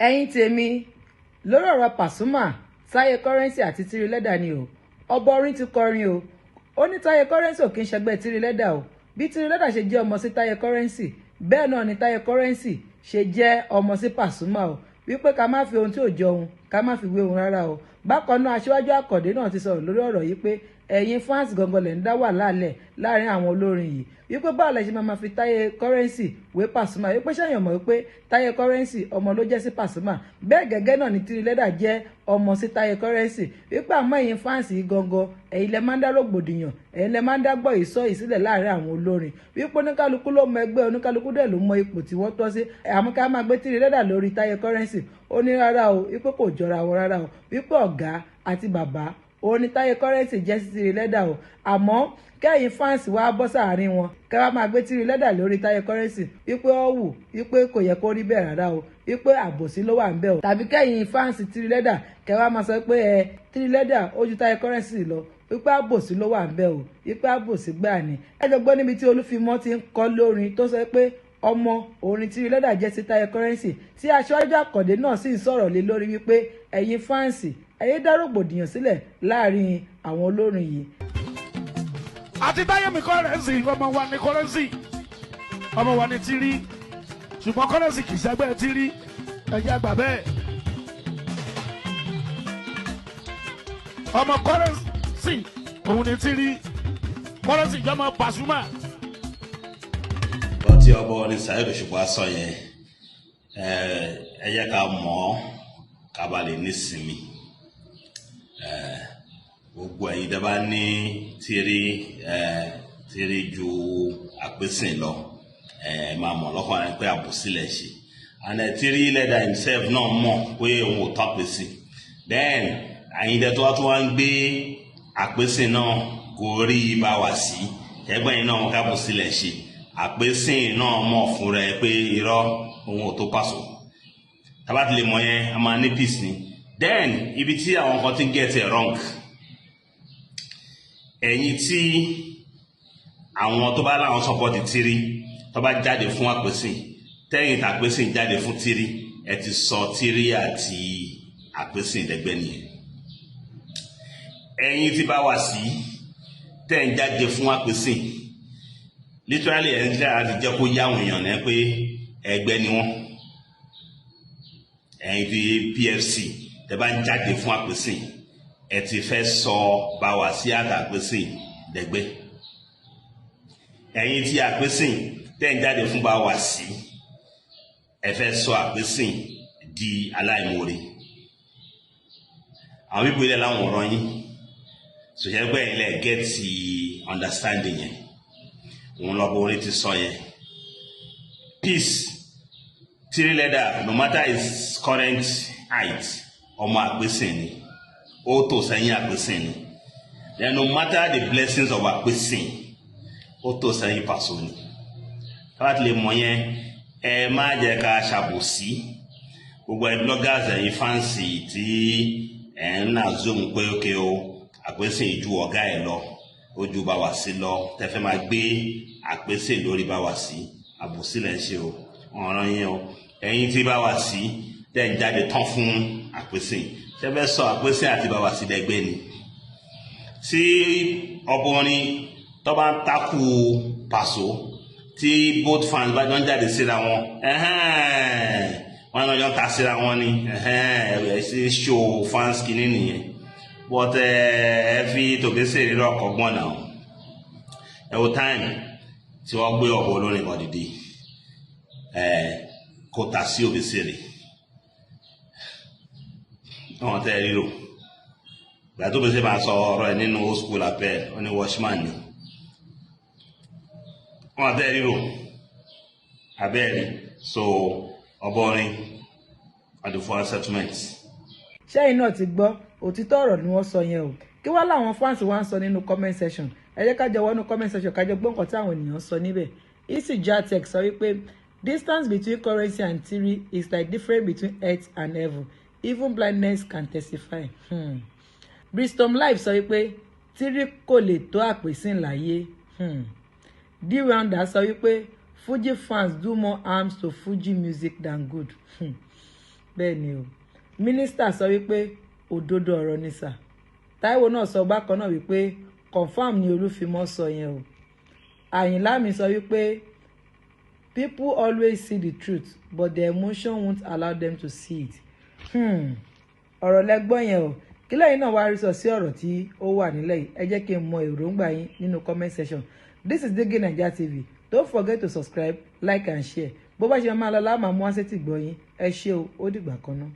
ẹ̀yin tèmi lórí ọ̀rọ̀ Pasuma Taye Currency àti Tiri lẹ́dà ni o ọba orin ti kọrin o ó ní Taye Currency ò kí ń ṣẹgbẹ́ Tiri lẹ́dà o bí Tiri lẹ́dà ṣe jẹ́ ọmọ sí Taye Currency bẹ́ẹ̀ náà ni Taye Currency ṣe jẹ́ ọmọ sí Pasuma o wípé ká má fi ohun tí ò jọ ohun ká má fi wé ohun rárá o bákan náà aṣíwájú àkọ́dé náà ti sọ̀rọ̀ lórí ọ̀rọ̀ yìí pé ẹ̀yin fans gangan lẹ̀ ń dá wà lálẹ̀ láàrin àwọn olórin yìí wípé báwo lẹ ṣe máa fi Taye Currency wé Pasuma wípé ṣẹ́yìn mọ̀ wípé Taye Currency ọmọ ló jẹ́ sí Pasuma bẹ́ẹ̀ gẹ́gẹ́ náà ni Tiri lẹ́dà jẹ́ ọmọ sí Taye Currency wípé àmọ́ ẹ̀yin fans yìí gangan ẹ̀yin lẹ máa ń dá rògbòdìyàn ẹ̀yin lẹ máa ń dá gbọ́ ìsọ ìsílẹ̀ láàrin àwọn olórin wípé oníkálukú ló mọ ẹgbẹ́ oníkálukú dẹ̀ ló mọ ipò tí wọ́n tọ́ sí àmọ́ ká máa gbé Tiri lẹ́dà lórí Taye Currency ó ní rárá o wípé kò jọra wọn rárá o wípé ọ̀gá àti bàbá òun ni Taye Currency jẹ́ sí Tiri lẹ́dà o àmọ́ kẹ́yìn fans wá bọ́ sáàrin wọn kẹ́ wá máa gbé Tiri lẹ́dà lórí Taye Currency wípé ó wù wípé kò yẹ kó rí bẹ́ẹ̀ rárá o wípé àbòsí ló wà ń bẹ̀ o tàbí kẹ́yìn fans Tiri lẹ́dà kẹ́ wá máa sọ pé Tiri lẹ́dà ó ju Taye Currency lọ wípé àbòsí ló wà ń bẹ̀ o wípé àbòsí gbà ní. ẹ jọ gbọ́ níbi tí Olúfimọ́ ti ń kọ lórin tó sọ pé ọmọ orin Tiri lẹ́dà jẹ́ sí Taye Currency tí aṣáájú àkọ́dé náà sì ń sọ̀rọ̀ lé lórí wípé ẹ̀yin fans ẹ̀yẹ dá rògbòdìyàn sílẹ̀ láàrin àwọn olórin yìí. àti Taye mi Currency ọmọ wa ní Currency ọmọ wa ní Tiri ṣùgbọ́n Currency kì í ṣẹgbẹ́ Tiri ẹ̀jẹ̀ àgbà bẹ́ẹ̀ ọmọ Currency òun ní Tiri Currency jọmọ Pasuma. lọ́tí ọba ní Saheed Osupa sọ yẹn ẹ jẹ́ ká mọ̀ ọ́ ká bá lè nísinmi gbogbo ẹ̀yin tẹ́ bá ní Tiri ju àpèsìn lọ máa mọ̀ lọ́kàn rẹ̀ pé àbòsílẹ̀ ṣe and Tiri lẹ́dà himself náà mọ̀ pé òun ò tó àpèsìn then ẹ̀yin tẹ́ tó wá ń gbé àpèsìn náà kò rí bá wà sí ẹgbẹ́ yìí náà kábòsílẹ̀ ṣe àpèsìn náà mọ̀ fún rẹ̀ pé irọ́ òun ò tó pàṣọ tábà tí lè mọ̀ yẹn a máa ní peace ni then ibi tí àwọn kan ti get it wrong ẹ̀yin tí àwọn tó bá láwọn support Tiri tó bá jáde fún àpèsìn tẹ́yìn tàpèsìn jáde fún Tiri ẹ ti sọ Tiri àti àpèsìn dẹgbẹ́ nìyẹn ẹ̀yin tí bá wà sí tẹ́yìn jáde fún àpèsìn literally ẹ̀yin tí a ti jẹ́ kó yá àwọn èèyàn náà pé ẹgbẹ́ ni wọ́n ẹ̀yin tí PFC tẹ́ bá ń jáde fún àpèsìn ẹ ti fẹ́ sọ báwa sí àtàpèsìn dẹgbẹ́ ẹ̀yin tí àpèsìn tẹ́ ń jáde fún báwa sí ẹ fẹ́ sọ àpèsìn di aláìmoore àwọn bíbélì ilẹ̀ láwọn ọ̀rọ̀ yín sòṣèlú ilẹ̀ get understanding yẹn òun lọ́bọ̀ orí ti sọ yẹn peace Tiri lẹ́dà no matter his current height ọmọ àpèsìn ni ó tó sẹ́yìn àpèsìn ni then no matter the blessings of àpèsìn ó tó sẹ́yìn Pasuma ni káwá ti lè mọ̀ yẹn ẹ má jẹ́ ká ṣàbòsí gbogbo ẹ bloggers ẹ̀yin fáǹsì tí ẹ̀ ń nà zoom pé ókè o àpèsìn ju ọ̀gá ẹ̀ lọ ó ju bá wà sí lọ tẹ́fẹ́ máa gbé àpèsìn lórí bá wà sí àbòsí lẹ́ ń ṣe o ọ̀ràn yẹn o ẹ̀yin tí bá wà sí tẹ́ ń jáde tán fún àpèsìn tẹ́fẹ́ sọ àpèsìn àti bá wà sí dẹgbẹ́ ni tí ọbọrin tó bá ń takú Paso tí both fans bá jọ ń jáde síra wọn wọn náà jọ ń ta síra wọn ni ẹ ṣe show fans kìíní nìyẹn but ẹ fi tòkésè rírọ ọkọ̀gbọ́n náà ẹ wo time tí wọ́n gbé ọ̀bọ olórin kan dìde kò tà sí obesere wọn tẹ́ ríro ìgbà tó bẹ́sẹ̀ máa sọ ọ̀rọ̀ ẹ̀ nínú old school appel ó ní watchman ni wọn tẹ́ ríro abẹ́ẹ̀rí so ọbọrin adùnfọ́ settlement. ṣẹ́yìn náà ti gbọ́ òtítọ́ ọ̀rọ̀ ni wọ́n sọ yẹn o kí wá láwọn fans wá ń sọ nínú comment section ẹ jẹ́ ká jọ wọnú comment section ká jọ gbọ́ nǹkan tí àwọn ènìyàn sọ níbẹ̀ isijatek sọ wípé distance between Currency and Tiri is like difference between earth and heaven even blindness can testify. Bristol Life sọ wípé Tiri kò lè tó àpèsìn láyé. D-Rounder sọ wípé Fuji fans do more harms to Fuji music than good. bẹ́ẹ̀ ni o mínísítà sọ wípé òdodo ọ̀rọ̀ ni sà. Táíwò náà sọ bákan náà wípé confam ni Olúfimọ́ sọ yẹn o. Àyìnlá mi sọ wípé people always see the truth but the emotion won't allow them to see it. Ọ̀rọ̀ lẹ́gbọ́n yẹn o. Kí lẹ́yìn náà wá rí sọ sí ọ̀rọ̀ tí ó wà nílẹ̀ yìí? Ẹ jẹ́ kí n mọ èròǹgbà yín nínú comment section. This is Digi Naija TV. Don't forget to subscribe, like and share. Bó bá ṣe máa lọ láàmú àmú àṣetì gbọ́ yín. Ẹ ṣé o, ó dìgbà kan náà.